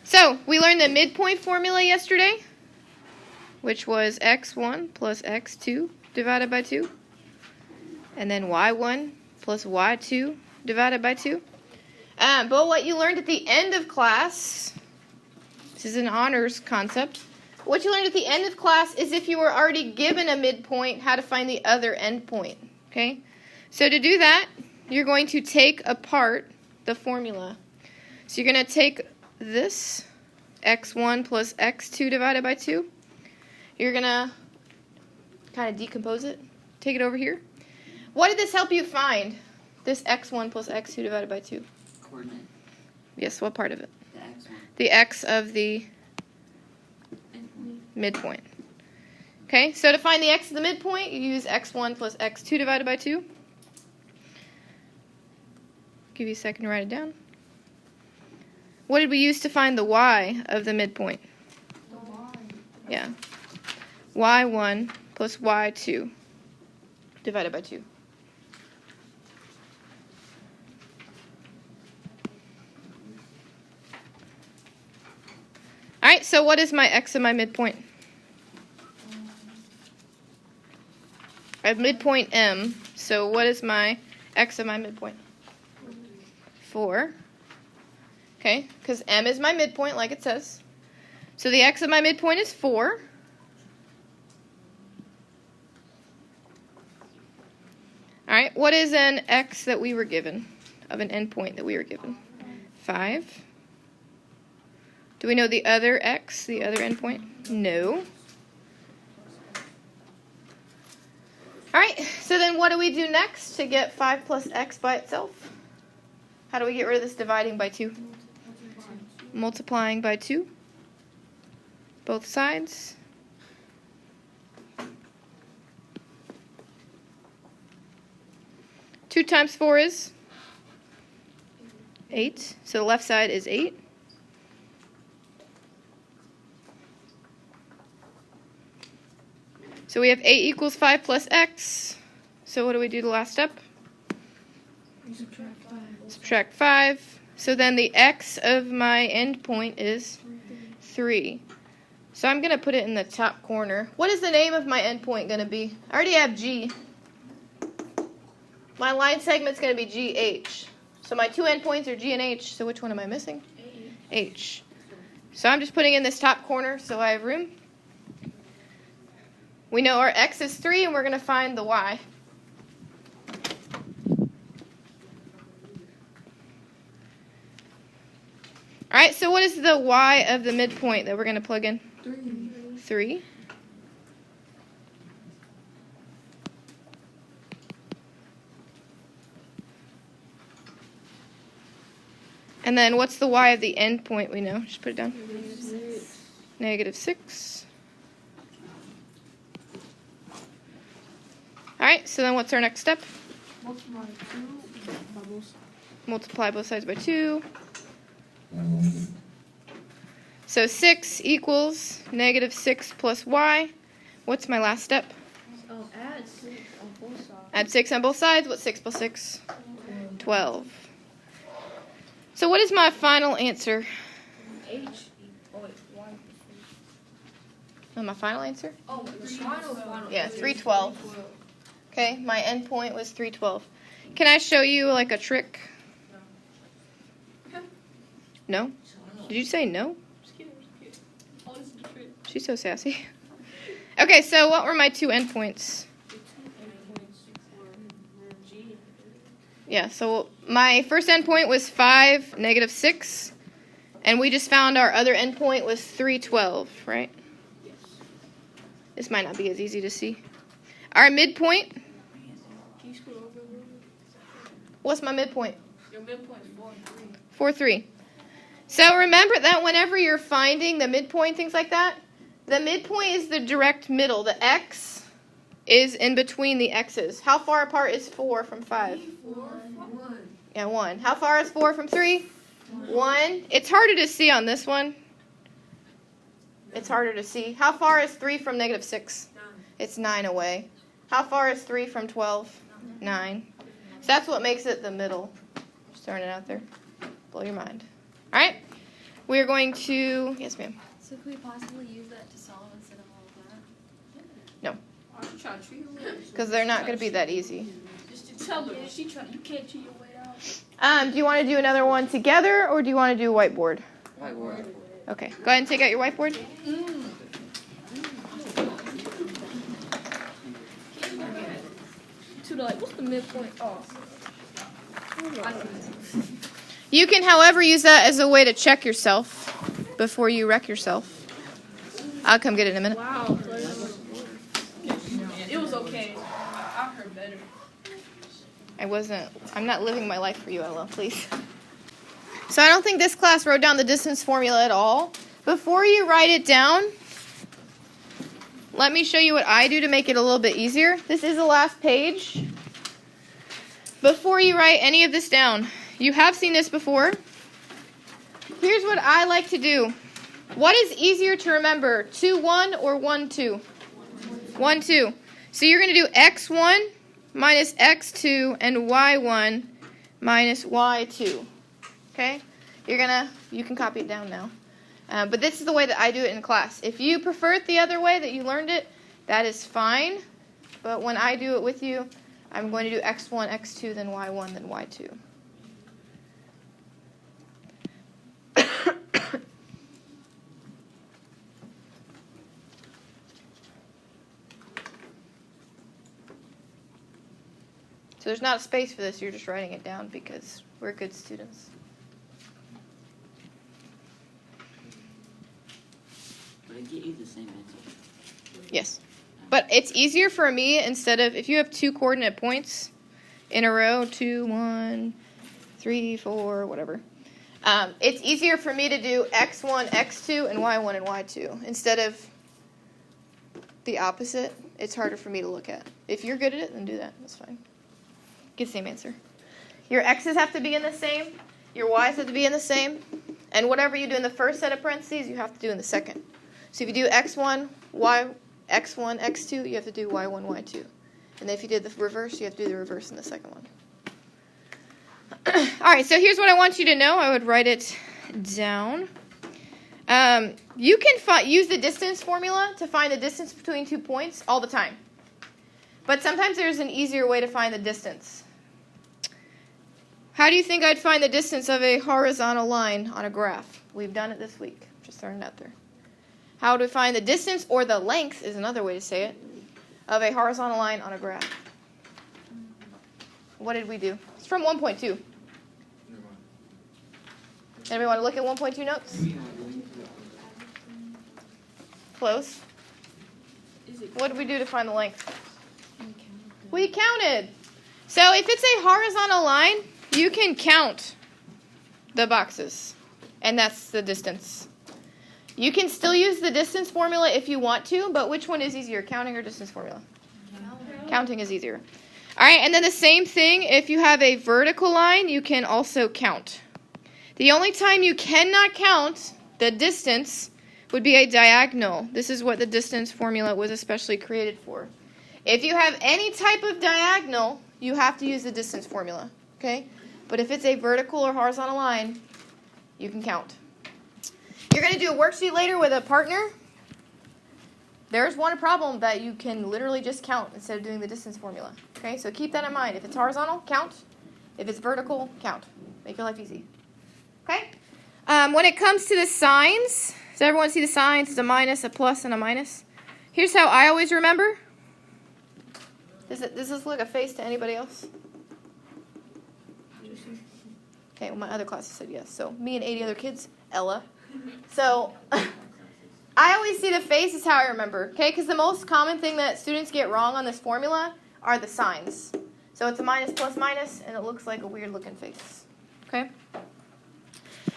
So, we learned the midpoint formula yesterday, which was x1 plus x2 divided by 2, and then y1 plus y2 divided by 2. But what you learned at the end of class, this is an honors concept, what you learned at the end of class is if you were already given a midpoint, how to find the other endpoint. Okay? So to do that, you're going to take apart the formula. So you're going to take this, x1 plus x2 divided by 2. You're going to kind of decompose it. Take it over here. What did this help you find? This x1 plus x2 divided by 2. Coordinate. Yes, what part of it? The x1. The x of the midpoint. Okay, so to find the x of the midpoint, you use x1 plus x2 divided by 2. Give you a second to write it down. What did we use to find the y of the midpoint? The y. Yeah. y1 plus y2 divided by 2. All right, so what is my x of my midpoint? I have midpoint M, so what is my x of my midpoint? 4. Okay, because M is my midpoint, like it says. So the x of my midpoint is 4. All right, what is an x that we were given, of an endpoint that we were given? 5. Do we know the other x, the other endpoint? No. All right, so then what do we do next to get 5 plus x by itself? How do we get rid of this dividing by 2? Multiplying by 2. Both sides. Two times 4 is 8. So the left side is 8. So we have 8 equals 5 plus x. So what do we do the last step? Subtract 5. Subtract 5. So then the x of my endpoint is 3. So I'm going to put it in the top corner. What is the name of my endpoint going to be? I already have G. My line segment's going to be GH. So my two endpoints are G and H. So which one am I missing? H. So I'm just putting in this top corner so I have room. We know our x is 3, and we're going to find the y. All right, so what is the y of the midpoint that we're going to plug in? 3. And then what's the y of the endpoint we know? Just put it down. -6. All right, so then what's our next step? Multiply both sides by 2. So 6 equals -6 plus y. What's my last step? Add 6 on both sides. Add 6 on both sides. What's 6 plus 6? 12. So what is my final answer? H. Oh, wait, y. Oh, my final answer? Oh, the final. Yeah, 312. Okay, my endpoint was 312. Can I show you like a trick? No? Did you say no? She's so sassy. Okay, so what were my two endpoints? Yeah, so my first endpoint was 5, -6. And we just found our other endpoint was 312, right? This might not be as easy to see. Our midpoint. What's my midpoint? Your midpoint is 4, 3. 4, 3. So remember that whenever you're finding the midpoint, things like that, the midpoint is the direct middle. The x is in between the x's. How far apart is 4 from 5? 1. Yeah, 1. How far is 4 from 3? 1. It's harder to see on this one. It's harder to see. How far is 3 from -6? 9. It's 9 away. How far is 3 from 12? 9. So that's what makes it the middle. Just throwing it out there. Blow your mind. All right. we're going to, yes ma'am. So could we possibly use that to solve instead of all of that? No. Why you trying to treat her? Because they're not going to be that easy. Just to tell her. She trying. You can't cheat your way out. Do you want to do another one together, or do you want to do whiteboard? Whiteboard. Okay, go ahead and take out your whiteboard. To the, like, what's the midpoint? Oh. I know. You can, however, use that as a way to check yourself before you wreck yourself. I'll come get it in a minute. Wow. It was okay. I heard better. I'm not living my life for you, Ella, please. So I don't think this class wrote down the distance formula at all. Before you write it down, let me show you what I do to make it a little bit easier. This is the last page. Before you write any of this down, you have seen this before. Here's what I like to do. What is easier to remember, 2, 1 or 1, 2? 1, 2. So you're going to do x1 minus x2 and y1 minus y2. Okay? You can copy it down now. But this is the way that I do it in class. If you prefer it the other way that you learned it, that is fine. But when I do it with you, I'm going to do x1, x2, then y1, then y2. So there's not a space for this, you're just writing it down because we're good students. But I get you the same answer. Yes. But it's easier for me instead of, if you have 2 coordinate points in a row, 2, 1, 3, 4, whatever. It's easier for me to do x1, x2, and y1 and y2 instead of the opposite. It's harder for me to look at. If you're good at it, then do that. That's fine. Get the same answer. Your x's have to be in the same. Your y's have to be in the same. And whatever you do in the first set of parentheses, you have to do in the second. So if you do x1, x1, x2, you have to do y1, y2. And then if you did the reverse, you have to do the reverse in the second one. All right, so here's what I want you to know. I would write it down. You can use the distance formula to find the distance between 2 points all the time. But sometimes there's an easier way to find the distance. How do you think I'd find the distance of a horizontal line on a graph? We've done it this week. Just throwing it out there. How to find the distance, or the length is another way to say it, of a horizontal line on a graph. What did we do? It's from 1.2. Anybody want to look at 1.2 notes? Close. What did we do to find the length? We counted. So if it's a horizontal line, you can count the boxes, and that's the distance. You can still use the distance formula if you want to, but which one is easier, counting or distance formula? Counting is easier. All right, and then the same thing, if you have a vertical line, you can also count. The only time you cannot count the distance would be a diagonal. This is what the distance formula was especially created for. If you have any type of diagonal, you have to use the distance formula, okay? But if it's a vertical or horizontal line, you can count. You're going to do a worksheet later with a partner. There's one problem that you can literally just count instead of doing the distance formula, okay? So keep that in mind. If it's horizontal, count. If it's vertical, count. Make your life easy, okay? When it comes to the signs, does everyone see the signs? It's a minus, a plus, and a minus. Here's how I always remember. Does this look like a face to anybody else? Okay, well, my other classes said yes. So me and 80 other kids, Ella. So I always see the face is how I remember, okay? Because the most common thing that students get wrong on this formula are the signs. So it's a minus plus minus, and it looks like a weird-looking face, okay?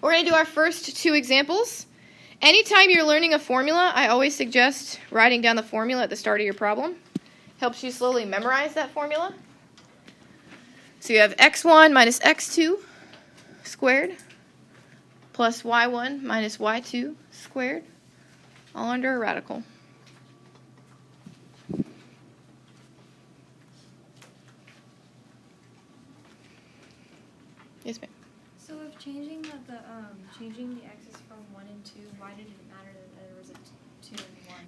We're going to do our first 2 examples. Anytime you're learning a formula, I always suggest writing down the formula at the start of your problem. Helps you slowly memorize that formula. So you have x1 minus x2 squared plus y1 minus y2 squared, all under a radical. Yes, ma'am. So if changing the x's from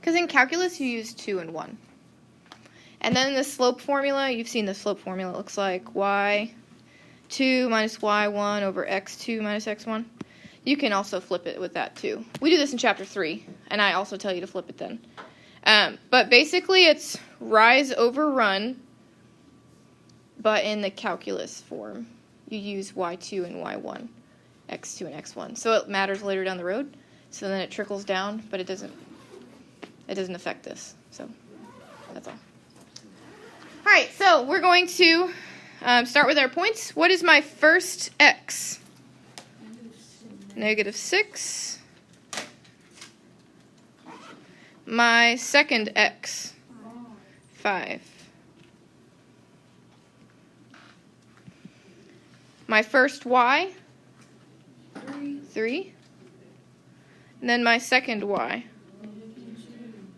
Because in calculus, you use 2 and 1. And then in the slope formula, you've seen the slope formula. It looks like y2 minus y1 over x2 minus x1. You can also flip it with that too. We do this in chapter 3, and I also tell you to flip it then. But basically, it's rise over run, but in the calculus form. You use y2 and y1, x2 and x1. So it matters later down the road. So then it trickles down, but it doesn't affect this. So that's all. All right, so we're going to start with our points. What is my first x? -6. My second x? 5. My first y? 3. And then my second y?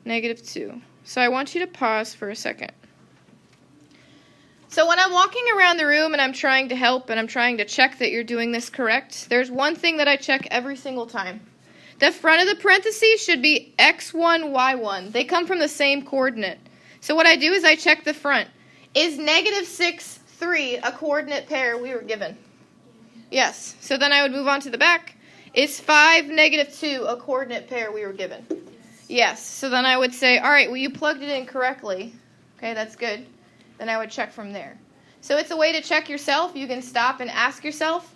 -2. So I want you to pause for a second. So when I'm walking around the room and I'm trying to help and I'm trying to check that you're doing this correct, there's one thing that I check every single time. The front of the parentheses should be x1, y1. They come from the same coordinate. So what I do is I check the front. Is -6, 3 a coordinate pair we were given? Yes. So then I would move on to the back. Is 5, -2 a coordinate pair we were given? Yes. So then I would say, all right, well, you plugged it in correctly. Okay, that's good. Then I would check from there. So it's a way to check yourself. You can stop and ask yourself,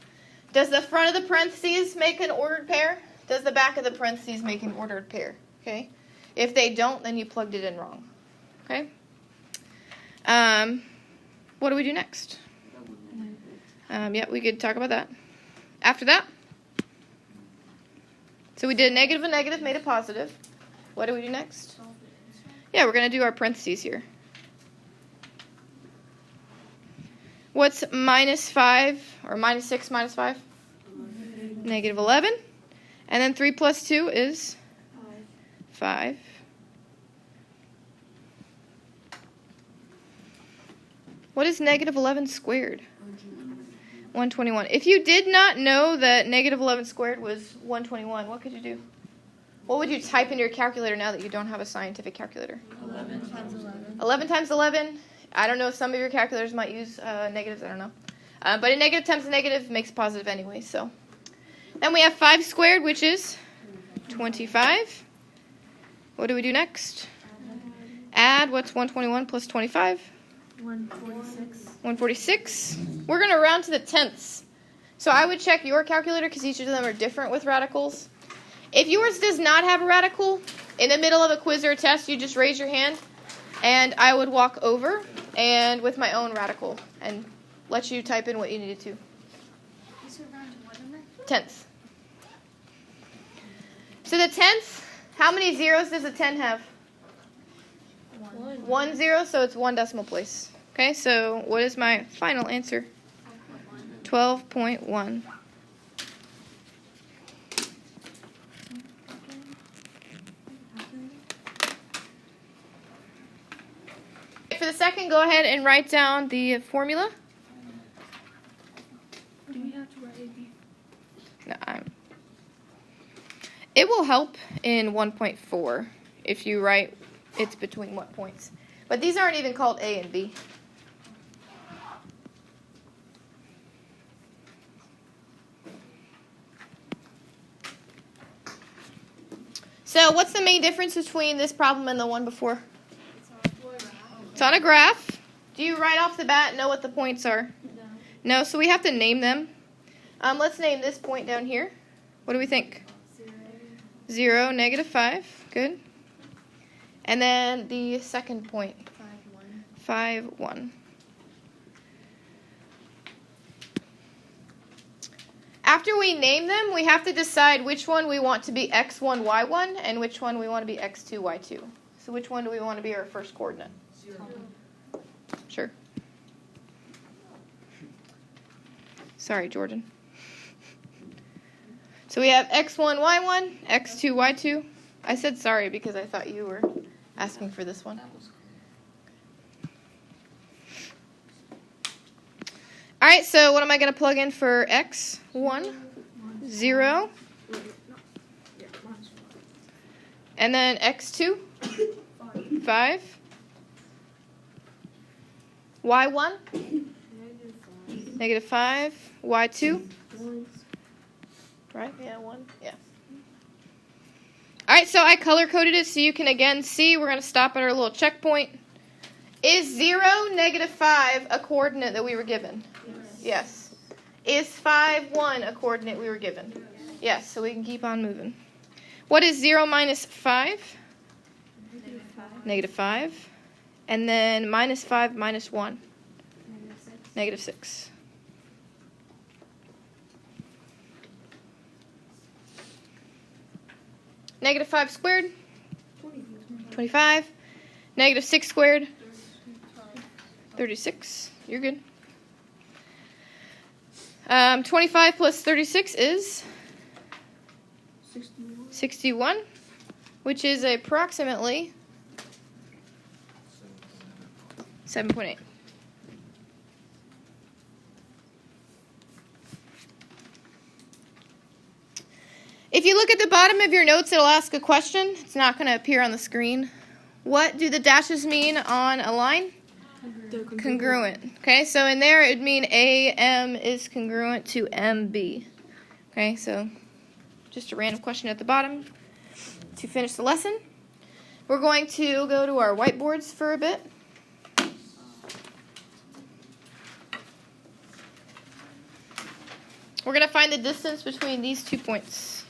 does the front of the parentheses make an ordered pair? Does the back of the parentheses make an ordered pair? Okay. If they don't, then you plugged it in wrong. Okay. What do we do next? Yeah, we could talk about that. After that? So we did a negative and negative, made a positive. What do we do next? Yeah, we're going to do our parentheses here. What's -5 or -6 minus 5? -11. And then 3 plus 2 is 5. What is -11 squared? 121. If you did not know that -11 squared was 121, what could you do? What would you type in your calculator now that you don't have a scientific calculator? 11 times 11. 11 times 11. I don't know, some of your calculators might use negatives, I don't know. But a negative times a negative makes positive anyway, so. Then we have 5 squared, which is 25. What do we do next? Add, what's 121 plus 25? 146. 146. We're going to round to the tenths. So I would check your calculator because each of them are different with radicals. If yours does not have a radical, in the middle of a quiz or a test, you just raise your hand, and I would walk over and with my own radical and let you type in what you needed to. You said round to what number? Tenths. So the tenth, how many zeros does a 10 have? 1 0, so it's 1 decimal place. Okay, so what is my final answer? 12.1. For the second, go ahead and write down the formula. Do we have to write AB? No, it will help in 1.4 if you write it's between what points. But these aren't even called A and B. So what's the main difference between this problem and the one before? It's on a graph. Do you right off the bat know what the points are? No, so we have to name them. Let's name this point down here. What do we think? 0, -5. Good. And then the second point. 5, 1. After we name them, we have to decide which one we want to be x1, y1, and which one we want to be x2, y2. So which one do we want to be our first coordinate? 0. Sure. Sorry, Jordan. So we have x1, y1, x2, y2. I said sorry because I thought you were asking for this one. All right, so what am I going to plug in for x? 1, 0. And then x2? 5. Y1, negative 5. Y2, right? Yeah, 1. Yeah. All right, so I color-coded it so you can again see. We're going to stop at our little checkpoint. Is 0, negative 5 a coordinate that we were given? Yes. Is 5, 1 a coordinate we were given? Yes, so we can keep on moving. What is 0 minus 5? Negative 5. And then minus 5 minus 1? Negative 6. Negative 5 squared? 25. Negative 6 squared? 36. You're good. 25 plus 36 is? 61, which is approximately 7.8. If you look at the bottom of your notes, it'll ask a question. It's not going to appear on the screen. What do the dashes mean on a line? Congruent. Okay, so in there it would mean AM is congruent to MB. Okay, so just a random question at the bottom to finish the lesson. We're going to go to our whiteboards for a bit. We're going to find the distance between these 2 points.